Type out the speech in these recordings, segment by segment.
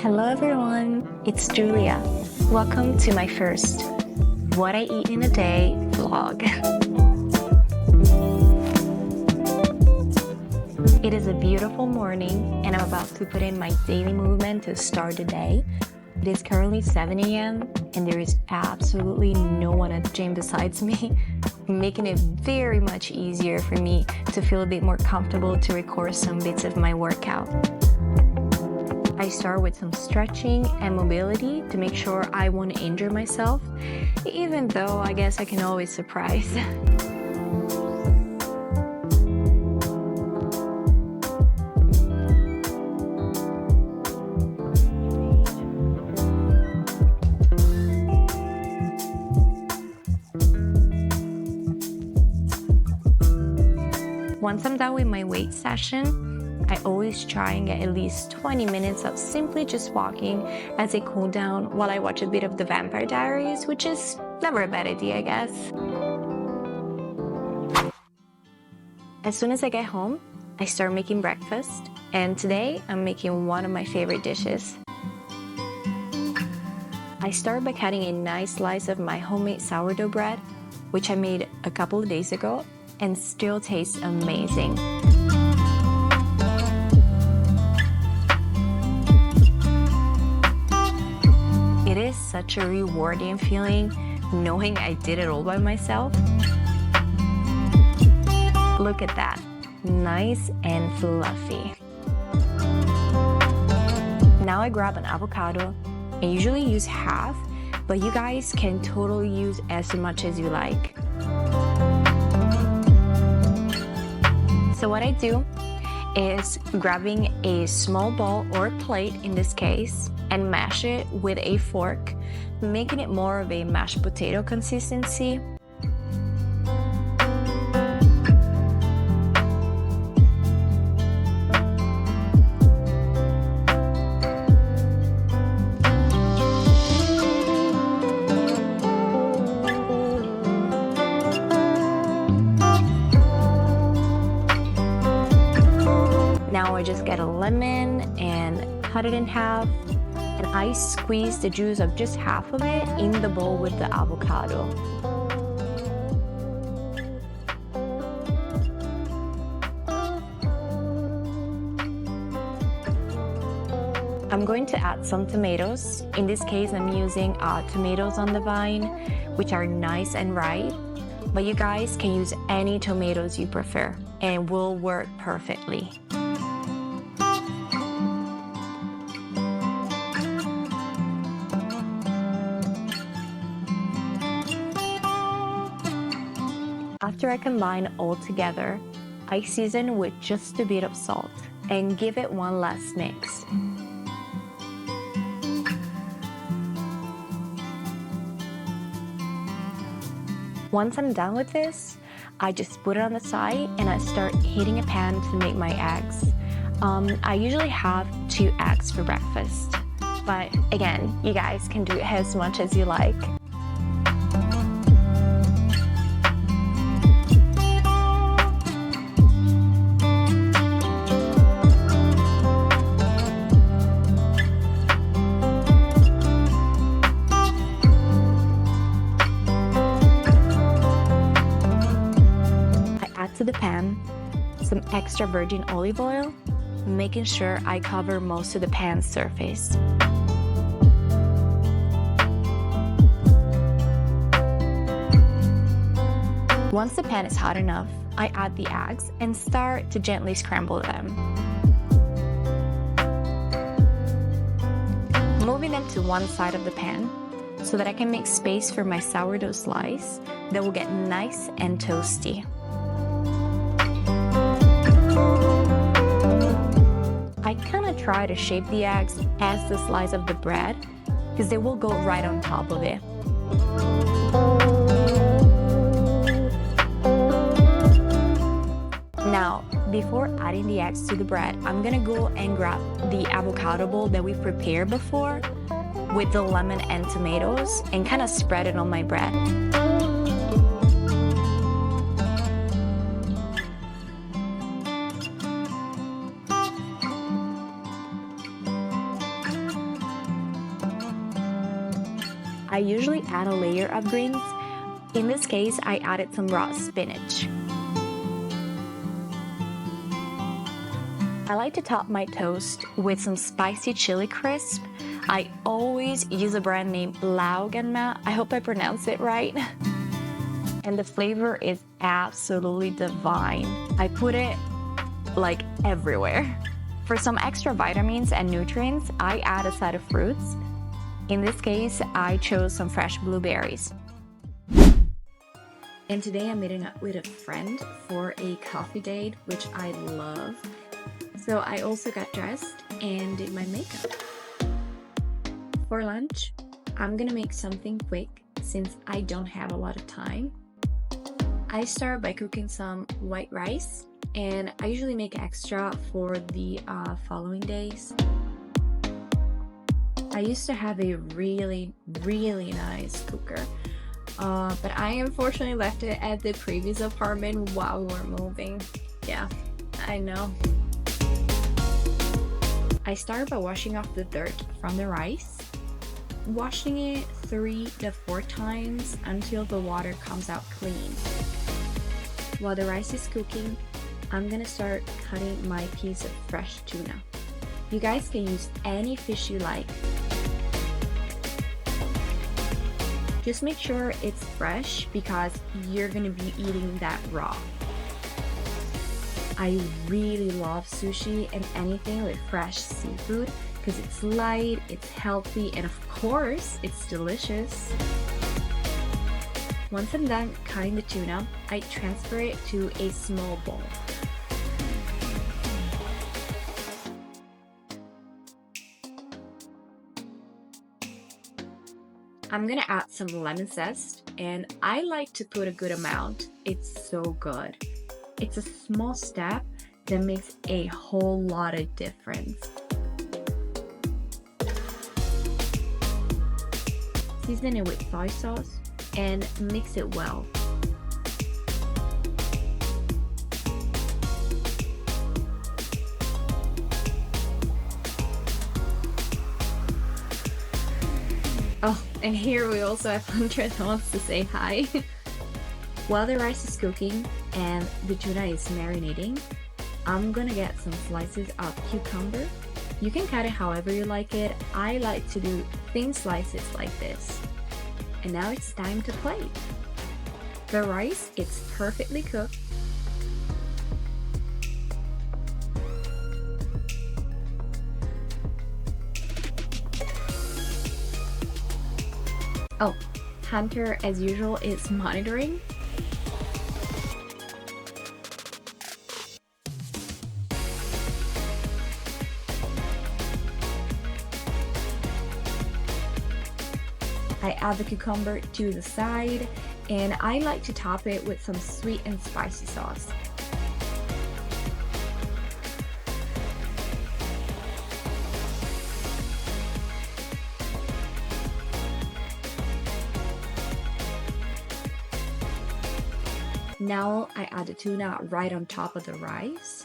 Hello everyone, it's Julia. Welcome to my first What I Eat in a Day vlog. It is a beautiful morning and I'm about to put in my daily movement to start the day. It is currently 7 a.m. and there is absolutely no one at the gym besides me, making it very much easier for me to feel a bit more comfortable to record some bits of my workout. I start with some stretching and mobility to make sure I won't injure myself, even though I guess I can always surprise. Once I'm done with my weight session, I always try and get at least 20 minutes of simply just walking as a cool down while I watch a bit of The Vampire Diaries, which is never a bad idea, I guess. As soon as I get home, I start making breakfast, and today I'm making one of my favorite dishes. I start by cutting a nice slice of my homemade sourdough bread, which I made a couple of days ago and still tastes amazing. It is such a rewarding feeling knowing I did it all by myself. Look at that, nice and fluffy. Now I grab an avocado. I usually use half, but you guys can totally use as much as you like. So what I do is grabbing a small bowl or plate in this case and mash it with a fork, making it more of a mashed potato consistency. Now I just get a lemon and cut it in half, and I squeeze the juice of just half of it in the bowl with the avocado. I'm going to add some tomatoes. In this case, I'm using tomatoes on the vine, which are nice and ripe, but you guys can use any tomatoes you prefer and will work perfectly. After I combine all together, I season with just a bit of salt and give it one last mix. Once I'm done with this, I just put it on the side and I start heating a pan to make my eggs. I usually have 2 eggs for breakfast, but again, you guys can do it as much as you like. To the pan, some extra virgin olive oil, making sure I cover most of the pan's surface. Once the pan is hot enough, I add the eggs and start to gently scramble them. Moving them to one side of the pan so that I can make space for my sourdough slice that will get nice and toasty. I kind of try to shape the eggs as the slice of the bread because they will go right on top of it. Now, before adding the eggs to the bread, I'm gonna go and grab the avocado bowl that we prepared before with the lemon and tomatoes and kind of spread it on my bread. I usually add a layer of greens. In this case, I added some raw spinach. I like to top my toast with some spicy chili crisp. I always use a brand name Laugenma. I hope I pronounced it right. And the flavor is absolutely divine. I put it like everywhere. For some extra vitamins and nutrients, I add a side of fruits. In this case, I chose some fresh blueberries. And today I'm meeting up with a friend for a coffee date, which I love. So I also got dressed and did my makeup. For lunch, I'm gonna make something quick since I don't have a lot of time. I start by cooking some white rice, and I usually make extra for the following days. I used to have a really nice cooker, but I unfortunately left it at the previous apartment while we were moving. Yeah, I know. I start by washing off the dirt from the rice, washing it 3 to 4 times until the water comes out clean. While the rice is cooking, I'm gonna start cutting my piece of fresh tuna. You guys can use any fish you like. Just make sure it's fresh because you're gonna be eating that raw. I really love sushi and anything with fresh seafood because it's light, it's healthy, and of course, it's delicious. Once I'm done cutting the tuna, I transfer it to a small bowl. I'm gonna add some lemon zest, and I like to put a good amount. It's so good. It's a small step that makes a whole lot of difference. Season it with soy sauce and mix it well. Oh, and here we also have Hunter that wants to say hi. While the rice is cooking and the tuna is marinating, I'm gonna get some slices of cucumber. You can cut it however you like it. I like to do thin slices like this. And now it's time to plate. The rice is perfectly cooked. Oh, Hunter, as usual, is monitoring. I add the cucumber to the side, and I like to top it with some sweet and spicy sauce. Now I add the tuna right on top of the rice.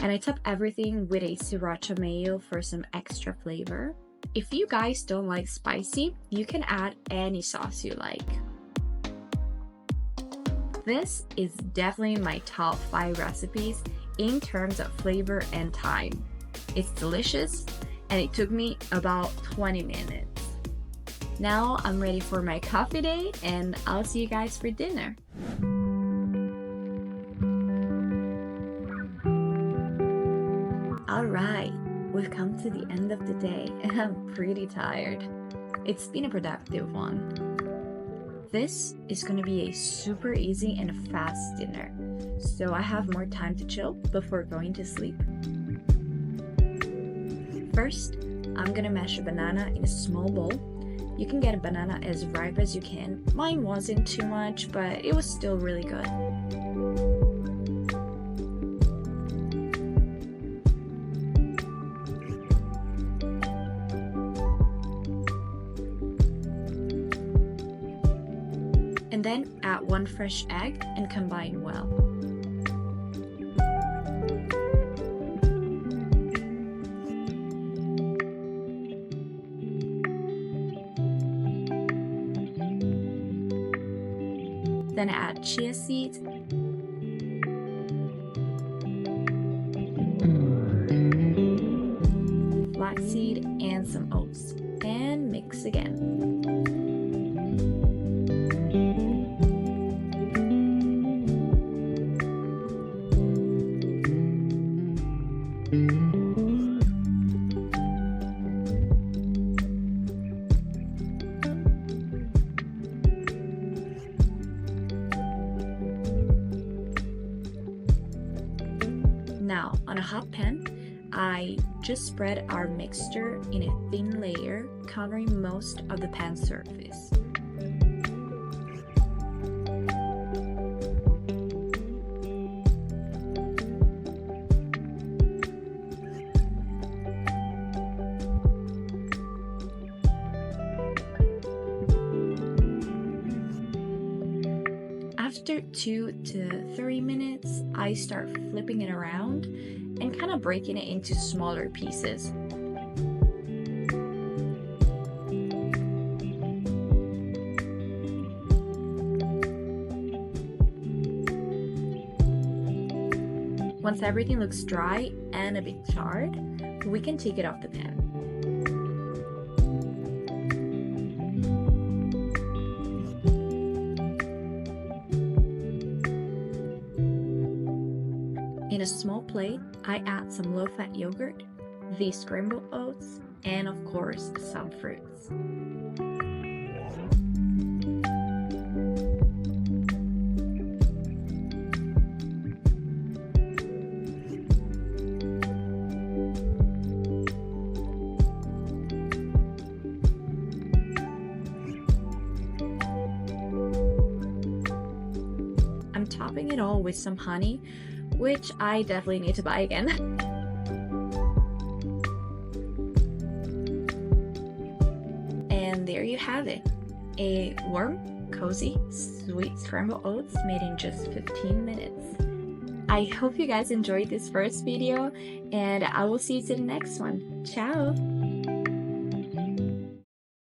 And I top everything with a sriracha mayo for some extra flavor. If you guys don't like spicy, you can add any sauce you like. This is definitely my top 5 recipes in terms of flavor and time. It's delicious and it took me about 20 minutes. Now I'm ready for my coffee date and I'll see you guys for dinner. Alright, we've come to the end of the day and I'm pretty tired. It's been a productive one. This is gonna be a super easy and fast dinner, so I have more time to chill before going to sleep. First, I'm gonna mash a banana in a small bowl. You can get a banana as ripe as you can. Mine wasn't too much, but it was still really good. and then add 1 fresh egg and combine well. Then add chia seeds, flaxseed, and some oats, and mix again. Now, on a hot pan, I just spread our mixture in a thin layer, covering most of the pan surface. After 2 to 3 minutes, I start flipping it around and kind of breaking it into smaller pieces. Once everything looks dry and a bit charred, we can take it off the pan. In a small plate, I add some low-fat yogurt, the scrambled oats, and of course, some fruits. I'm topping it all with some honey, which I definitely need to buy again. And there you have it. A warm, cozy, sweet scrambled oats made in just 15 minutes. I hope you guys enjoyed this first video, and I will see you to the next one. Ciao!